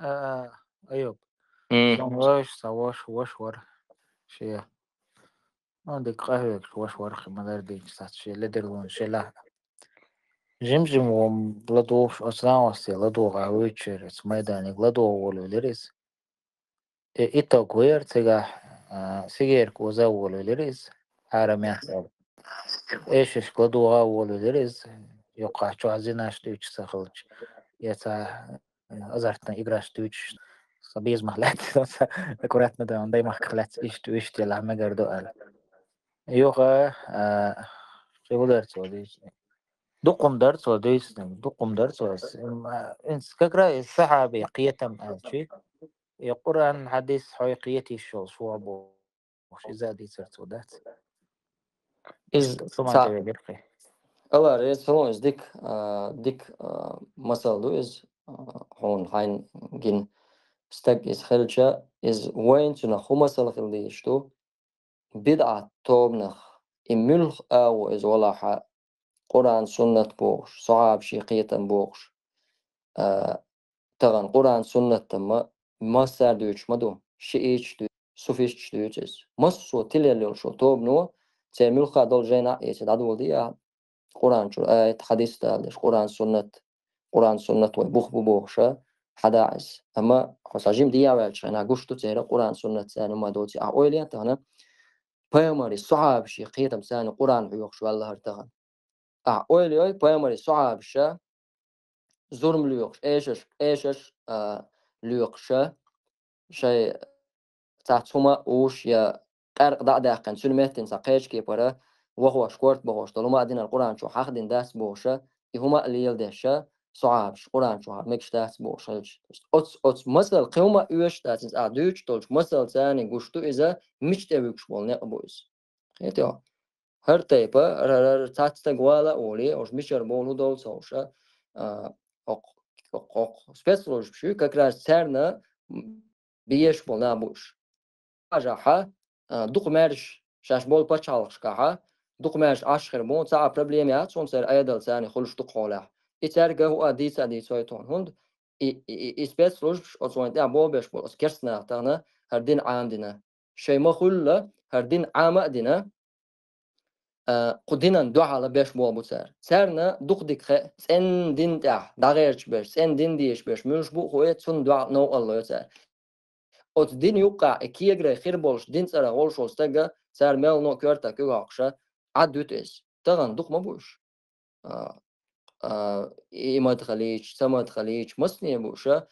أيوب امم سواش سواش وشور شيء عندك قهوة وشور خمدار ديك سات شيء لدرون شيء جيم بلادوش أصلا وستي لادو غاويتشر ميداني لادو ولو لريس إيتا كوير تجاه سيجير كوزا ولو لريس حرام يحصل إيش لادو ولو لريس يقع شو عزيناش تيجي سخلج يتا أزرتنا إجراش تيجي صبيز محلات كوراتنا ده عندي محكلات إيش تلا مجردو قال يوغا شو درت وديش دقم درس وديس دقم درس وس إنس كقرأ الساعة بقيتم ألشي يقرأن حديث حقيقيتي شو أبو شي زادي صرت ودات إز ثم تا تبي برقي ألا رئيس هون إز ديك مسألة دو إز هون هاين جن استك إز خلشة إز وين تنا خو مسألة خلديشتو بدعة توبنخ إملخ أو إز ولا ح قرآن سنة بوش صعب شيقية بوش تغن قرآن سنة تما ما دوش مدو شيء دو سوفيش دوش مسو تلي شو توبنو تعمل خادول جينا إيش دادو دي قرآن شو آية حديث تالش قرآن سنة وبوخ بوخشة حداعس أما خصاجيم ديا وعش أنا قشتو تيرا قرآن سنة سنة ما دوتي أولي تهنا بيماري صعب شي قيتم سنة قرآن بيوخش والله هرتغن أولي بيماري صعب شا زورم ليوخش إيشش ليوخشة شيء تعتما وش يا قرق دعكن سلمتين ساقيش كي برا وهو شكورت بوش طالما أدينا القرآن شو حاخدين داس بوشة يهما اللي يلدشة صعب قرآن شو مكش داس بوشة أتس مثل قوما يوش داس أدوش تولش مثل ثاني قشتو إذا مش تبيكش بول نقبوز خيتيو هر تيبا تاتستا قوالا أولي أوش مشر بولو دول سوشة سبيسلوش بشو كاكرار سرنا بيش بول نابوش جاها دوق مرش شاش بول بتشالش كها دوق مرش آخر مون ساعة проблемات شون سر أيدل ثاني خلش دوق حوله إترجع هو أدي سويتون هند إسبيس روش أصلا ده بول بيش بول أسكرسنا تانا هردين عندنا شيء ما خلا هردين عام أدينا قدينا ندوح على بيش بول بوسر سرنا دوق ديك سن دين تاع دغيرش بيش سن دين ديش بيش مش بو خويت سن دوح نو الله يسر Ot din yuqa ikiyegre xirbolş din tsara golşolstaga sar melno körta kugaqşa adütes. Tagan duqma buş. İmat xaliç, samat xaliç, masniye buşa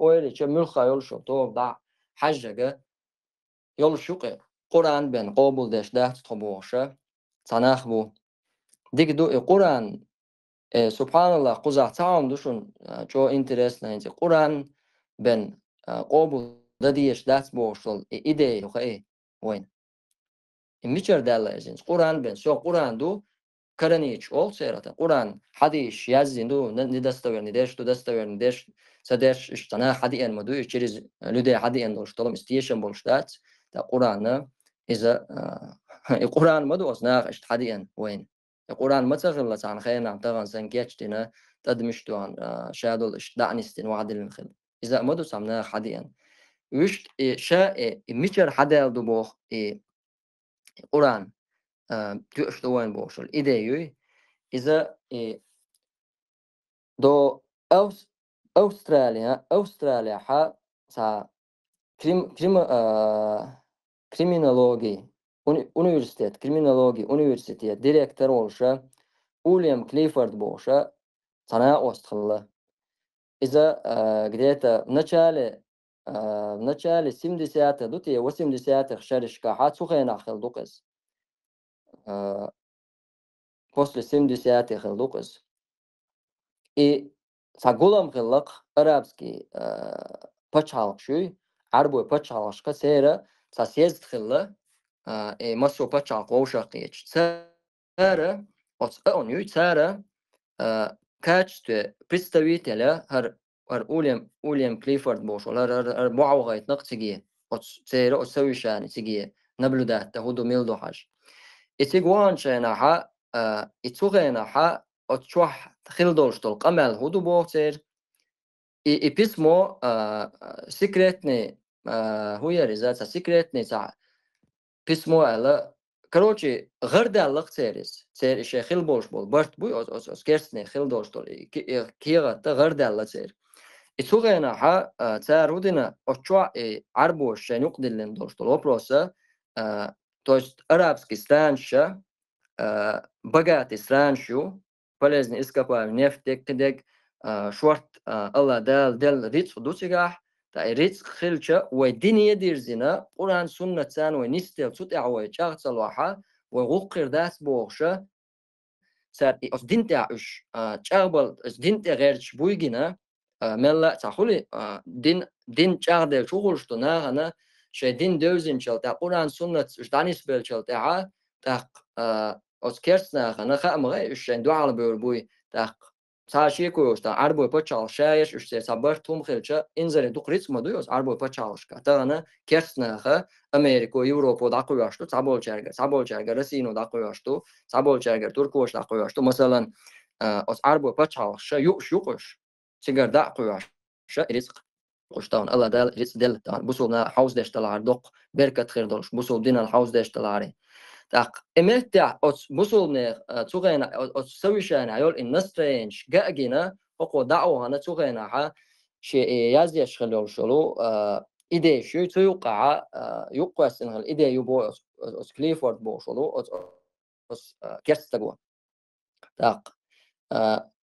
öyle çe mülxa yolşo to da hajjaga yol şuqe. Kur'an ben qabul deş da tutbuğşa sanah bu. Digdu Kur'an subhanallah quzaq taam duşun ço interes nayince Kur'an ben qabul da diyeş das boşul ide yok وين ميچر دالازين قرآن بن سو قرآن دو كرنيش ol serata قرآن حديش yazın do ne dastaver ne deş do dastaver ne deş sadeş istana hadi en modu через люди hadi en doş tolum istiyeşen bolştat da Kur'an'ı iza Kur'an modu osna ist hadi en وين القرآن ما تغلى عن خينا طبعا سنكيتشتنا تدمش دوان شادول دعنستين وعدل الخل إذا مدو سمنا حديا وش شاء ميشر حدا دو بوخ قرآن تؤش دوان بوشل إيديوي إذا دو أستراليا ها سا كريمينولوجي университет كريمينولوجي университет ديريكتور olşa Уильям Клиффорд болша sana остхылла. إذا где-то в начале 70-х, до 80-х шаришкаха цухена хилдукас. После 70-х хилдукас. И сагулам хиллак арабский пачалшуй, арбой пачалшка сера сасез хилла масо пачал qovşaqiyç. Сара он юй сара качестве представителя Уильям Клиффорд بوشول معوغة نقصجية سير أسوي شان سجية نبلدات تهودو ميلدو حاج إتجوان شينها إتوغينها أتشوح خلدوش تل قمل هودو بوتر и письмо секретное, хуя резаться, секретное письмо это, короче, гордаллах церис, церис хил больше был, барт буй, керстне хил дольше был, кира та гордалла цер. И цугена ха царудина очуа арбош шенюкдиллен дольше был вопроса, то есть арабский странща, богатый странщу, полезный ископаемый нефть, кедек, шварт, алла дел риц дусигах, та риц خلشة ودنيا ديرزنا قرآن سنة سان ونستيل صوت أعوي شاغ صلوحة وغقر داس بوغشة سار أس دينت أعش شاغبل أس دينت غير شبويجنا ملا تقولي دين شاغ دل شغل شتنا أنا شيء دين دوزين شل تا قرآن سنة شدانيس بيل شل تا أس كرسنا أنا خا مغي شين دعاء بيربوي تا ساشي كويس تا عربو بتشال شايش وش صبر توم خلشة إنزل دقريت ما دويوس عربو بتشالش كتا أنا كرسنا خا أمريكا يوروبا داقوياشتو صابول شرقة رسينو داقوياشتو صابول شرقة تركوش داقوياشتو مثلا أس عربو بتشالش يوقش سيجار داقوياش رزق قشطان الله دال رزق دل تان بوصلنا حوز داش تلار دق بركة خير دلش بوصل دينا الحوز داش تلاري تاق إمتى أس بوصلنا تغينا أس سويشان عيول النسترينش جاءنا أقوى دعوة أنا تغينا ها شيء يزيش خلول شلو إيدي شو توقع يقاس إن الإيدي يبو أس كليفورد بو شلو أس كرستجوا تاق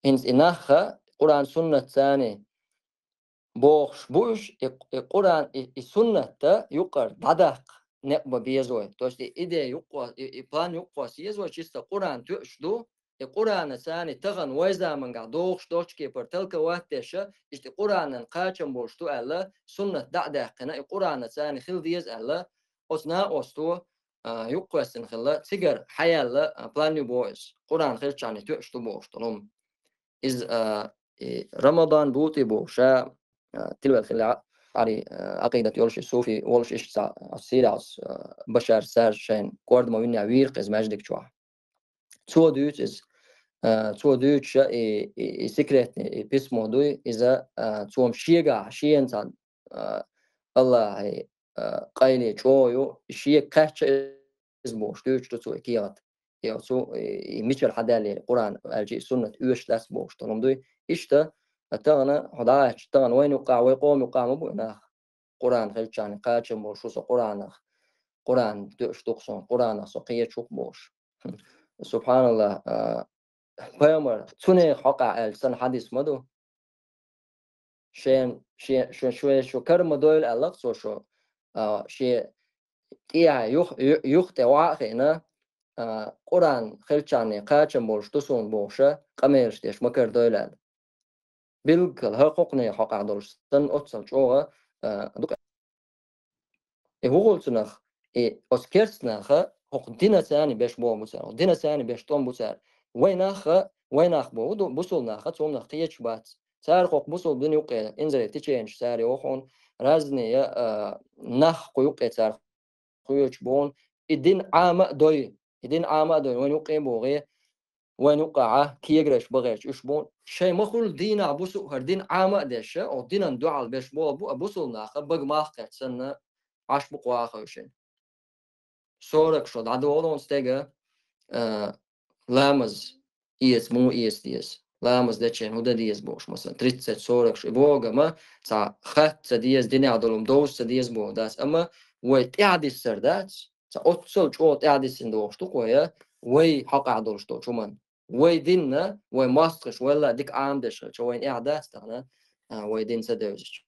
إنس إنها قرآن سنة ثاني بوش القرآن السنة يقر ددق نقبة بيزوي توش إيدي يقوى بلان يقوى سيزوي شيست القرآن تشدو القرآن ثاني تغن ويزا من قدوش دوش كي برتلك وقتش إشت القرآن قاچم بوشتو ألا سنة دقنا القرآن ثاني خل ديز ألا أصنا أستو يقوى سنخلا تيجر حيالا بلان يبويز قرآن خل شاني تشدو بوشتو إز رمضان بوتي بوشا تلو الخلاع على عقيدة يولش الصوفي ولش إيش السيرة بشر سار شين كورد ما وين عوير قز ماجدك شوا تو دوت إز تو دوت شا سكرت باسمه دوي إذا توم شيعة شيئا تان الله قايلة شويو شيء كاتش إزموش دوت تو كيات يا تو ميشل حدالي القرآن الجي سنة يوش لاس بوش تنم دوي إشتا أتانا هداش تانا وين يقع ويقوم يقع مبونا قرآن خلشان قاتش موش وسو قرآن دوش تقصون قرآن سقية شوك موش سبحان الله بيامر توني حقا السن حديث مدو شين شوي شو كرم دويل ألق شو شيء إيه يخت واقعنا قرآن خلشان قاتش موش تسون موشة قميرش ديش مكر دويل بالكل حقوقنا حق عدلش سن أتصل شوها دوك هو قلتناخ أسكرتناخ حق دينا ثاني باش بو مسار دينا ثاني باش توم بسار ويناخ بو بوصلناخ تومناخ تيجي بات سار حق بوصل بين يوقع إنزل تيجينش ساري وخون رازني نخ يوقع سار خويش بون الدين عام دوي وين يوقع بوغي وين يقع كيجرش بغيش إشبون شيء مخول دين عبوسو هردين عامة دشة أو دين ندعى البيش بو أبوسو ناخ بق ماخ سنة عش بقوا خوشين صورك شو عدو أولون استجا لامز إيس مو إيس ديس لامز دشين هدا ديس بوش مثلا تريت صورك شو بوجا ما تا خت ديس دين عدلهم دوس ديس بو داس أما وتعدي السردات تا أتصل شو تعدي السندوش تقويا وي حق عدلش تو شو من ويديننا وماسكش ولا ديك عامدش وين إعداد تاعنا ويدين سدوزش